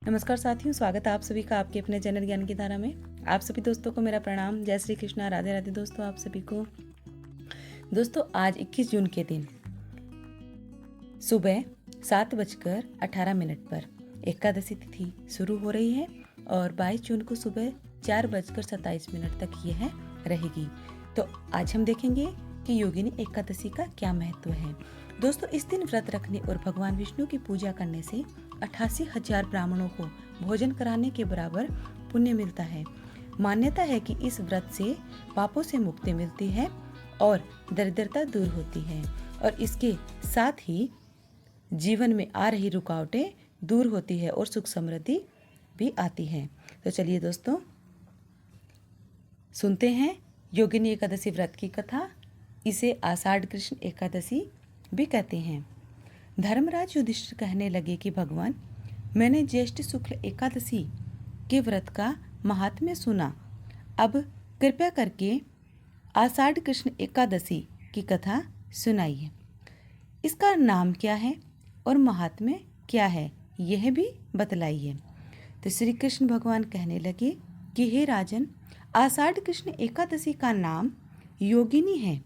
नमस्कार साथियों, स्वागत है आप सभी का आपके अपने चैनल ज्ञान की धारा में। आप सभी दोस्तों को मेरा प्रणाम। जय श्री कृष्णा, राधे राधे दोस्तों आप सभी को। दोस्तों आज 21 जून के दिन सुबह 7:18 पर एकादशी तिथि शुरू हो रही है और 22 जून को सुबह 4:27 तक यह रहेगी। तो आज हम देखेंगे कि योगिनी एकादशी का क्या महत्व है। दोस्तों इस दिन व्रत रखने और भगवान विष्णु की पूजा करने से 88,000 ब्राह्मणों को भोजन कराने के बराबर पुण्य मिलता है। मान्यता है कि इस व्रत से पापों से मुक्ति मिलती है और दरिद्रता दूर होती है और इसके साथ ही जीवन में आ रही रुकावटें दूर होती है और सुख समृद्धि भी आती है। तो चलिए दोस्तों सुनते हैं योगिनी एकादशी व्रत की कथा। इसे आषाढ़ कृष्ण एकादशी भी कहते हैं। धर्मराज युधिष्ठिर कहने लगे कि भगवान, मैंने ज्येष्ठ शुक्ल एकादशी के व्रत का महात्म्य सुना। अब कृपया करके आषाढ़ कृष्ण एकादशी की कथा सुनाइए। इसका नाम क्या है और महात्म्य क्या है, यह भी बतलाइए। तो श्री कृष्ण भगवान कहने लगे कि हे राजन, आषाढ़ कृष्ण एकादशी का नाम योगिनी है।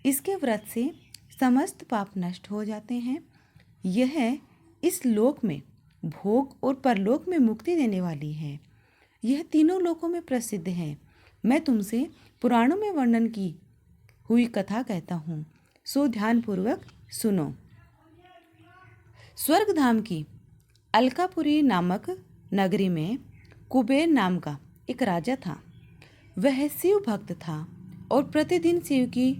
इसके व्रत से समस्त पाप नष्ट हो जाते हैं। यह इस लोक में भोग और परलोक में मुक्ति देने वाली है। यह तीनों लोकों में प्रसिद्ध है। मैं तुमसे पुराणों में वर्णन की हुई कथा कहता हूँ, सो ध्यानपूर्वक सुनो। स्वर्गधाम की अलकापुरी नामक नगरी में कुबेर नाम का एक राजा था। वह शिव भक्त था और प्रतिदिन शिव की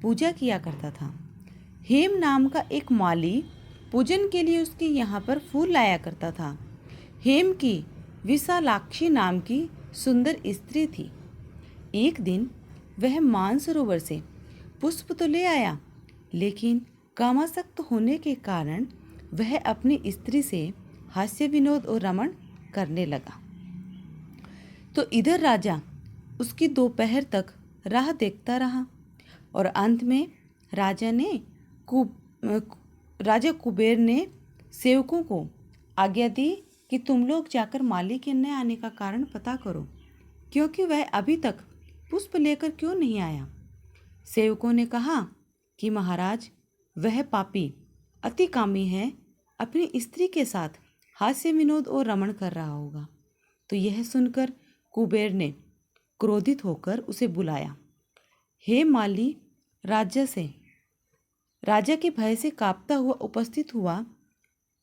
पूजा किया करता था। हेम नाम का एक माली पूजन के लिए उसके यहाँ पर फूल लाया करता था। हेम की विशालाक्षी नाम की सुंदर स्त्री थी। एक दिन वह मानसरोवर से पुष्प तो ले आया, लेकिन कामासक्त होने के कारण वह अपनी स्त्री से हास्य विनोद और रमण करने लगा। तो इधर राजा उसकी दोपहर तक राह देखता रहा और अंत में राजा कुबेर ने सेवकों को आज्ञा दी कि तुम लोग जाकर माली के न आने का कारण पता करो, क्योंकि वह अभी तक पुष्प लेकर क्यों नहीं आया। सेवकों ने कहा कि महाराज, वह पापी अति कामी है, अपनी स्त्री के साथ हास्य विनोद और रमण कर रहा होगा। तो यह सुनकर कुबेर ने क्रोधित होकर उसे बुलाया। हे माली राजा के भय से कांपता हुआ उपस्थित हुआ।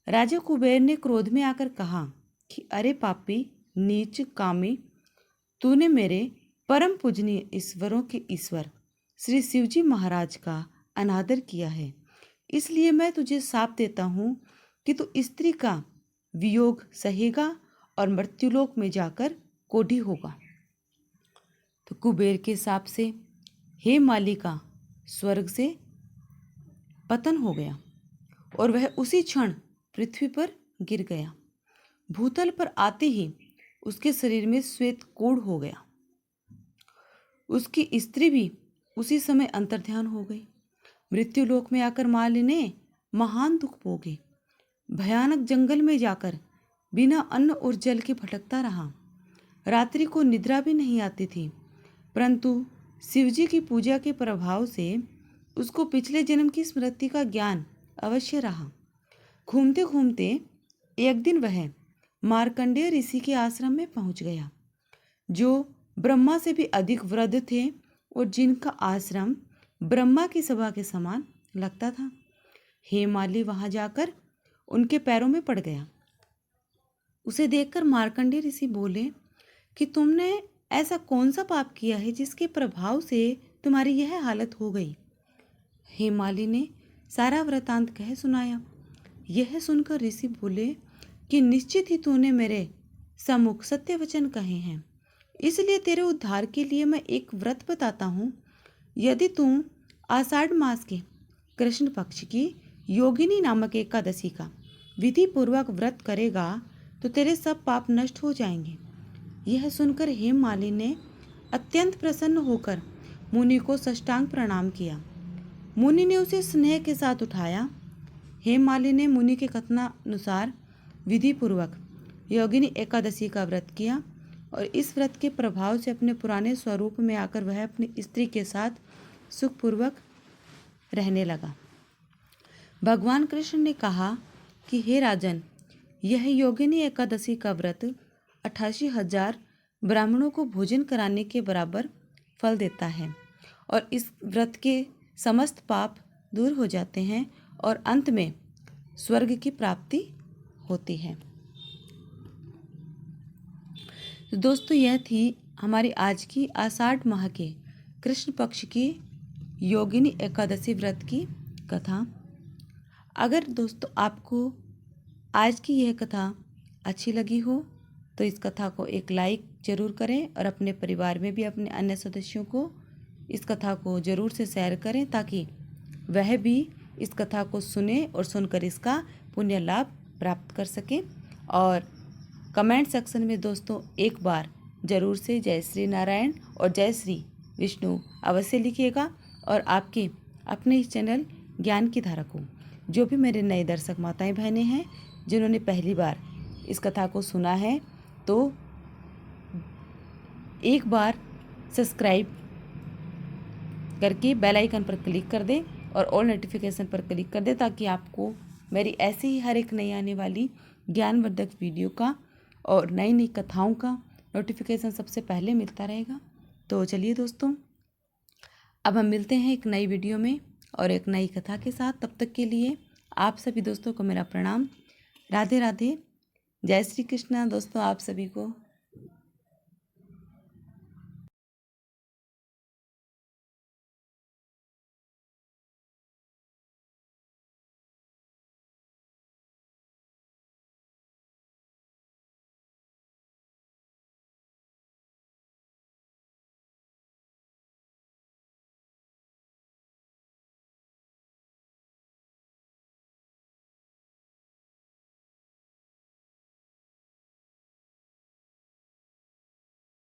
राजा कुबेर ने क्रोध में आकर कहा कि अरे पापी, नीच, कामी, तूने मेरे परम पूजनीय ईश्वरों के ईश्वर श्री शिवजी महाराज का अनादर किया है। इसलिए मैं तुझे शाप देता हूँ कि तू स्त्री का वियोग सहेगा और मृत्युलोक में जाकर कोढ़ी होगा। तो कुबेर के शाप से हे माली का स्वर्ग से पतन हो गया और वह उसी क्षण पृथ्वी पर गिर गया। भूतल पर आते ही उसके शरीर में श्वेत कोढ़ हो गया। उसकी स्त्री भी उसी समय अंतर्ध्यान हो गई। मृत्युलोक में आकर माली ने महान दुख भोगे। भयानक जंगल में जाकर बिना अन्न और जल के भटकता रहा। रात्रि को निद्रा भी नहीं आती थी, परंतु शिवजी की पूजा के प्रभाव से उसको पिछले जन्म की स्मृति का ज्ञान अवश्य रहा। घूमते घूमते एक दिन वह मार्कंडेय ऋषि के आश्रम में पहुंच गया, जो ब्रह्मा से भी अधिक वृद्ध थे और जिनका आश्रम ब्रह्मा की सभा के समान लगता था। हे माली वहां जाकर उनके पैरों में पड़ गया। उसे देखकर मार्कंडेय ऋषि बोले कि तुमने ऐसा कौन सा पाप किया है जिसके प्रभाव से तुम्हारी यह हालत हो गई। हेमाली ने सारा वृतांत कह सुनाया। यह सुनकर ऋषि बोले कि निश्चित ही तूने मेरे सम्मुख सत्य वचन कहे हैं, इसलिए तेरे उद्धार के लिए मैं एक व्रत बताता हूँ। यदि तू आषाढ़ मास के कृष्ण पक्ष की योगिनी नामक एकादशी का विधि पूर्वक व्रत करेगा तो तेरे सब पाप नष्ट हो जाएंगे। यह सुनकर हेममाली ने अत्यंत प्रसन्न होकर मुनि को साष्टांग प्रणाम किया। मुनि ने उसे स्नेह के साथ उठाया। हेममाली ने मुनि के कथनानुसार विधि पूर्वक योगिनी एकादशी का व्रत किया और इस व्रत के प्रभाव से अपने पुराने स्वरूप में आकर वह अपनी स्त्री के साथ सुखपूर्वक रहने लगा। भगवान कृष्ण ने कहा कि हे राजन, यह योगिनी एकादशी का व्रत 88,000 ब्राह्मणों को भोजन कराने के बराबर फल देता है और इस व्रत के समस्त पाप दूर हो जाते हैं और अंत में स्वर्ग की प्राप्ति होती है। तो दोस्तों, यह थी हमारी आज की आषाढ़ माह के कृष्ण पक्ष की योगिनी एकादशी व्रत की कथा। अगर दोस्तों आपको आज की यह कथा अच्छी लगी हो तो इस कथा को एक लाइक ज़रूर करें और अपने परिवार में भी अपने अन्य सदस्यों को इस कथा को ज़रूर से शेयर करें ताकि वह भी इस कथा को सुने और सुनकर इसका पुण्य लाभ प्राप्त कर सकें। और कमेंट सेक्शन में दोस्तों एक बार ज़रूर से जय श्री नारायण और जय श्री विष्णु अवश्य लिखिएगा। और आपके अपने इस चैनल ज्ञान की धारा को जो भी मेरे नए दर्शक माताएं बहनें हैं जिन्होंने पहली बार इस कथा को सुना है तो एक बार सब्सक्राइब करके बेल आइकन पर क्लिक कर दें और ऑल नोटिफिकेशन पर क्लिक कर दें ताकि आपको मेरी ऐसी ही हर एक नई आने वाली ज्ञानवर्धक वीडियो का और नई नई कथाओं का नोटिफिकेशन सबसे पहले मिलता रहेगा। तो चलिए दोस्तों, अब हम मिलते हैं एक नई वीडियो में और एक नई कथा के साथ। तब तक के लिए आप सभी दोस्तों को मेरा प्रणाम। राधे राधे, जय श्री कृष्णा। दोस्तों, आप सभी को